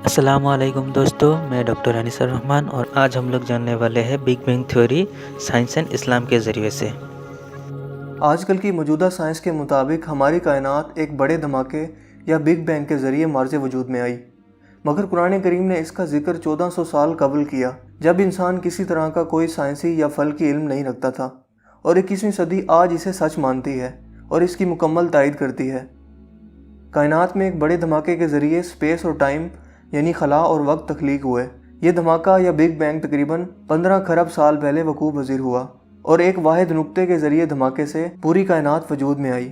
السلام علیکم دوستو، میں ڈاکٹر انیس الرحمن اور آج ہم لوگ جاننے والے ہیں big bang theory science and Islam کے ذریعے سے۔ آج کل کی موجودہ سائنس کے مطابق ہماری کائنات ایک بڑے دھماکے یا بگ بینگ کے ذریعے مارز وجود میں آئی، مگر قرآن کریم نے اس کا ذکر 1400 سال قبل کیا، جب انسان کسی طرح کا کوئی سائنسی یا فلکی علم نہیں رکھتا تھا، اور 21ویں صدی آج اسے سچ مانتی ہے اور اس کی مکمل تائید کرتی ہے۔ کائنات میں ایک بڑے دھماکے کے ذریعے سپیس اور ٹائم یعنی خلا اور وقت تخلیق ہوئے۔ یہ دھماکہ یا بگ بینگ تقریباً 15 کھرب سال پہلے وقوع پذیر ہوا اور ایک واحد نقطے کے ذریعے دھماکے سے پوری کائنات وجود میں آئی،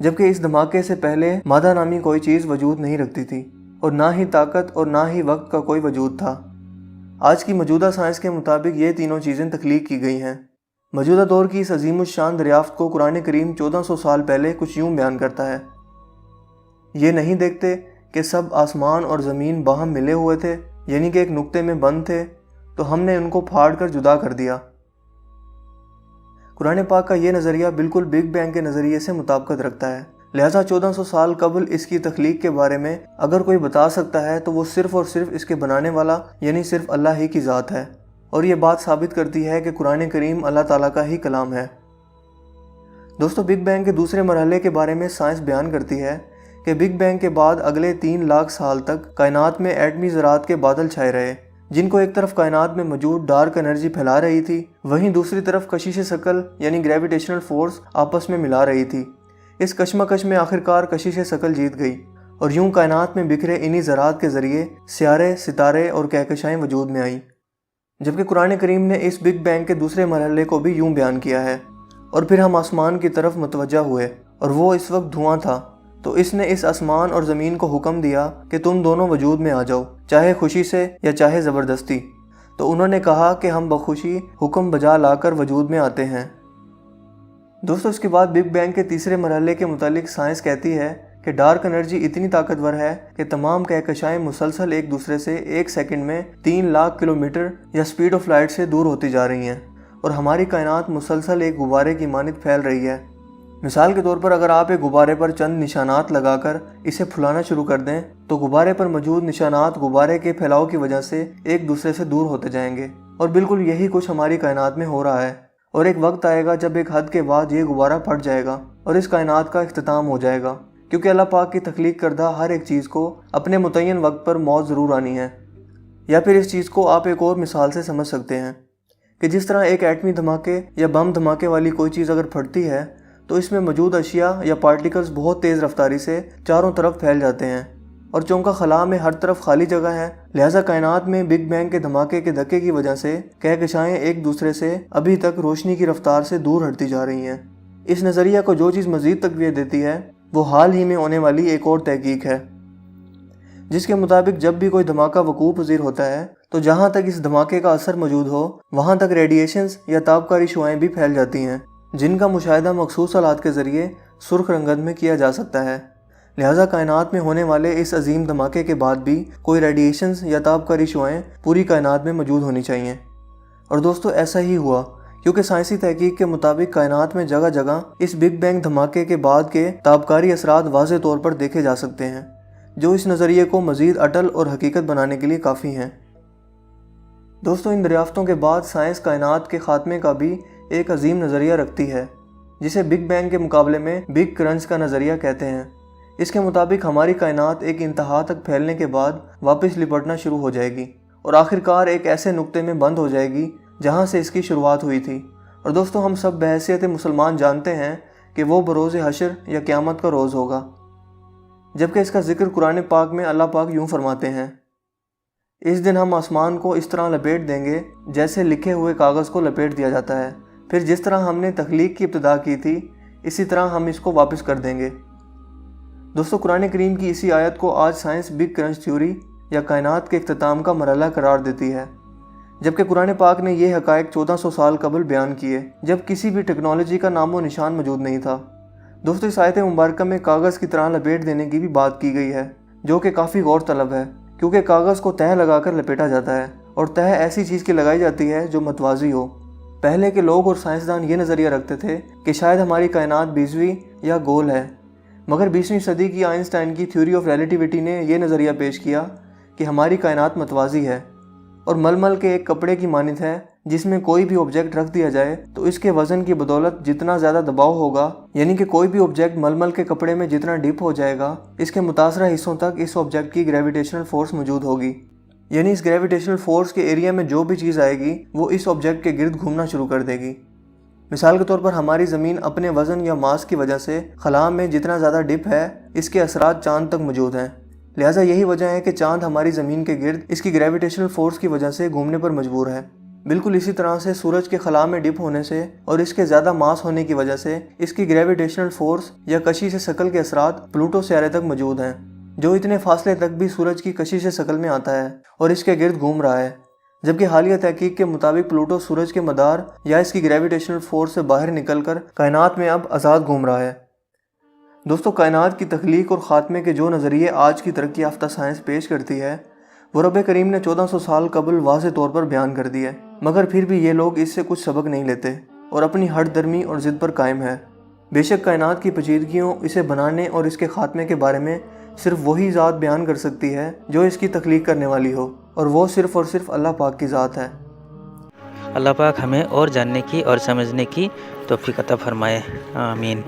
جبکہ اس دھماکے سے پہلے مادہ نامی کوئی چیز وجود نہیں رکھتی تھی اور نہ ہی طاقت اور نہ ہی وقت کا کوئی وجود تھا۔ آج کی موجودہ سائنس کے مطابق یہ تینوں چیزیں تخلیق کی گئی ہیں۔ موجودہ دور کی اس عظیم الشان دریافت کو قرآن کریم 1400 سال پہلے کچھ یوں بیان کرتا ہے: یہ نہیں دیکھتے کہ سب آسمان اور زمین باہم ملے ہوئے تھے، یعنی کہ ایک نقطے میں بند تھے، تو ہم نے ان کو پھاڑ کر جدا کر دیا۔ قرآن پاک کا یہ نظریہ بالکل بگ بینگ کے نظریے سے مطابقت رکھتا ہے، لہٰذا 1400 سال قبل اس کی تخلیق کے بارے میں اگر کوئی بتا سکتا ہے تو وہ صرف اور صرف اس کے بنانے والا یعنی صرف اللہ ہی کی ذات ہے، اور یہ بات ثابت کرتی ہے کہ قرآن کریم اللہ تعالیٰ کا ہی کلام ہے۔ دوستو، بگ بینگ کے دوسرے مرحلے کے بارے میں سائنس بیان کرتی ہے کہ بگ بینگ کے بعد اگلے 3 لاکھ سال تک کائنات میں ایٹمی ذرات کے بادل چھائے رہے، جن کو ایک طرف کائنات میں موجود ڈارک انرجی پھیلا رہی تھی، وہیں دوسری طرف کشش ثقل یعنی گریویٹیشنل فورس آپس میں ملا رہی تھی۔ اس کشمکش میں آخرکار کشش ثقل جیت گئی، اور یوں کائنات میں بکھرے انہی ذرات کے ذریعے سیارے، ستارے اور کہکشائیں وجود میں آئیں۔ جبکہ قرآن کریم نے اس بگ بینگ کے دوسرے مرحلے کو بھی یوں بیان کیا ہے: اور پھر ہم آسمان کی طرف متوجہ ہوئے اور وہ اس وقت دھواں تھا، تو اس نے اس آسمان اور زمین کو حکم دیا کہ تم دونوں وجود میں آ جاؤ، چاہے خوشی سے یا چاہے زبردستی، تو انہوں نے کہا کہ ہم بخوشی حکم بجا لا کر وجود میں آتے ہیں۔ دوستو، اس کے بعد بگ بینگ کے تیسرے مرحلے کے متعلق سائنس کہتی ہے کہ ڈارک انرجی اتنی طاقتور ہے کہ تمام کہکشائیں مسلسل ایک دوسرے سے 1 سیکنڈ میں 3 لاکھ کلومیٹر یا سپیڈ آف لائٹ سے دور ہوتی جا رہی ہیں، اور ہماری کائنات مسلسل ایک غبارے کی مانند پھیل رہی ہے۔ مثال کے طور پر اگر آپ ایک غبارے پر چند نشانات لگا کر اسے پھلانا شروع کر دیں تو غبارے پر موجود نشانات غبارے کے پھیلاؤ کی وجہ سے ایک دوسرے سے دور ہوتے جائیں گے، اور بالکل یہی کچھ ہماری کائنات میں ہو رہا ہے۔ اور ایک وقت آئے گا جب ایک حد کے بعد یہ غبارہ پھٹ جائے گا اور اس کائنات کا اختتام ہو جائے گا، کیونکہ اللہ پاک کی تخلیق کردہ ہر ایک چیز کو اپنے متعین وقت پر موت ضرور آنی ہے۔ یا پھر اس چیز کو آپ ایک اور مثال سے سمجھ سکتے ہیں کہ جس طرح ایک ایٹمی دھماکے یا بم دھماکے والی کوئی چیز اگر پھٹتی ہے تو اس میں موجود اشیاء یا پارٹیکلز بہت تیز رفتاری سے چاروں طرف پھیل جاتے ہیں، اور چونکہ خلا میں ہر طرف خالی جگہ ہے، لہٰذا کائنات میں بگ بینگ کے دھماکے کے دھکے کی وجہ سے کہکشائیں ایک دوسرے سے ابھی تک روشنی کی رفتار سے دور ہٹتی جا رہی ہیں۔ اس نظریہ کو جو چیز مزید تقویت دیتی ہے وہ حال ہی میں ہونے والی ایک اور تحقیق ہے، جس کے مطابق جب بھی کوئی دھماکہ وقوع پذیر ہوتا ہے تو جہاں تک اس دھماکے کا اثر موجود ہو وہاں تک ریڈیشنز یا تابکاری شعاعیں بھی پھیل جاتی ہیں، جن کا مشاہدہ مخصوص آلات کے ذریعے سرخ رنگت میں کیا جا سکتا ہے۔ لہٰذا کائنات میں ہونے والے اس عظیم دھماکے کے بعد بھی کوئی ریڈیشنز یا تابکاری شعاعیں پوری کائنات میں موجود ہونی چاہیے۔ اور دوستو، ایسا ہی ہوا، کیونکہ سائنسی تحقیق کے مطابق کائنات میں جگہ جگہ اس بگ بینگ دھماکے کے بعد کے تابکاری اثرات واضح طور پر دیکھے جا سکتے ہیں، جو اس نظریے کو مزید اٹل اور حقیقت بنانے کے لیے کافی ہیں۔ دوستو، ان دریافتوں کے بعد سائنس کائنات کے خاتمے کا بھی ایک عظیم نظریہ رکھتی ہے، جسے بگ بینگ کے مقابلے میں بگ کرنچ کا نظریہ کہتے ہیں۔ اس کے مطابق ہماری کائنات ایک انتہا تک پھیلنے کے بعد واپس لپٹنا شروع ہو جائے گی اور آخرکار ایک ایسے نقطے میں بند ہو جائے گی جہاں سے اس کی شروعات ہوئی تھی۔ اور دوستو، ہم سب بحیثیت مسلمان جانتے ہیں کہ وہ بروز حشر یا قیامت کا روز ہوگا، جبکہ اس کا ذکر قرآن پاک میں اللہ پاک یوں فرماتے ہیں: اس دن ہم آسمان کو اس طرح لپیٹ دیں گے جیسے لکھے ہوئے کاغذ کو لپیٹ دیا جاتا ہے، پھر جس طرح ہم نے تخلیق کی ابتدا کی تھی اسی طرح ہم اس کو واپس کر دیں گے۔ دوستو، قرآن کریم کی اسی آیت کو آج سائنس بگ کرنچ تھیوری یا کائنات کے اختتام کا مرحلہ قرار دیتی ہے، جبکہ قرآن پاک نے یہ حقائق 1400 سال قبل بیان کیے جب کسی بھی ٹیکنالوجی کا نام و نشان موجود نہیں تھا۔ دوستو، اس آیت مبارکہ میں کاغذ کی طرح لپیٹ دینے کی بھی بات کی گئی ہے، جو کہ کافی غور طلب ہے، کیونکہ کاغذ کو تہہ لگا کر لپیٹا جاتا ہے، اور تہہ ایسی چیز کی لگائی جاتی ہے جو متوازی ہو۔ پہلے کے لوگ اور سائنسدان یہ نظریہ رکھتے تھے کہ شاید ہماری کائنات بیضوی یا گول ہے، مگر 20ویں صدی کی آئنسٹائن کی تھیوری آف ریلیٹیوٹی نے یہ نظریہ پیش کیا کہ ہماری کائنات متوازی ہے اور ململ کے ایک کپڑے کی مانند ہے، جس میں کوئی بھی آبجیکٹ رکھ دیا جائے تو اس کے وزن کی بدولت جتنا زیادہ دباؤ ہوگا، یعنی کہ کوئی بھی آبجیکٹ ململ کے کپڑے میں جتنا ڈپ ہو جائے گا، اس کے متاثرہ حصوں تک اس آبجیکٹ کی گریویٹیشنل فورس موجود ہوگی۔ یعنی اس گریویٹیشنل فورس کے ایریا میں جو بھی چیز آئے گی وہ اس آبجیکٹ کے گرد گھومنا شروع کر دے گی۔ مثال کے طور پر ہماری زمین اپنے وزن یا ماس کی وجہ سے خلا میں جتنا زیادہ ڈپ ہے، اس کے اثرات چاند تک موجود ہیں۔ لہٰذا یہی وجہ ہے کہ چاند ہماری زمین کے گرد اس کی گریویٹیشنل فورس کی وجہ سے گھومنے پر مجبور ہے۔ بالکل اسی طرح سے سورج کے خلا میں ڈپ ہونے سے اور اس کے زیادہ ماس ہونے کی وجہ سے اس کی گریویٹیشنل فورس یا کشش ثقل کے اثرات پلوٹو سیارے تک موجود ہیں، جو اتنے فاصلے تک بھی سورج کی کشش ثقل میں آتا ہے اور اس کے گرد گھوم رہا ہے، جبکہ حالیہ تحقیق کے مطابق پلوٹو سورج کے مدار یا اس کی گریویٹیشنل فورس سے باہر نکل کر کائنات میں اب آزاد گھوم رہا ہے۔ دوستو، کائنات کی تخلیق اور خاتمے کے جو نظریے آج کی ترقی یافتہ سائنس پیش کرتی ہے، وہ رب کریم نے 1400 سال قبل واضح طور پر بیان کر دی ہے، مگر پھر بھی یہ لوگ اس سے کچھ سبق نہیں لیتے اور اپنی ہٹ درمی اور ضد پر قائم ہے۔ بے شک کائنات کی پیچیدگیوں، اسے بنانے اور اس کے خاتمے کے بارے میں صرف وہی ذات بیان کر سکتی ہے جو اس کی تخلیق کرنے والی ہو، اور وہ صرف اور صرف اللہ پاک کی ذات ہے۔ اللہ پاک ہمیں اور جاننے کی اور سمجھنے کی توفیق عطا فرمائے، آمین۔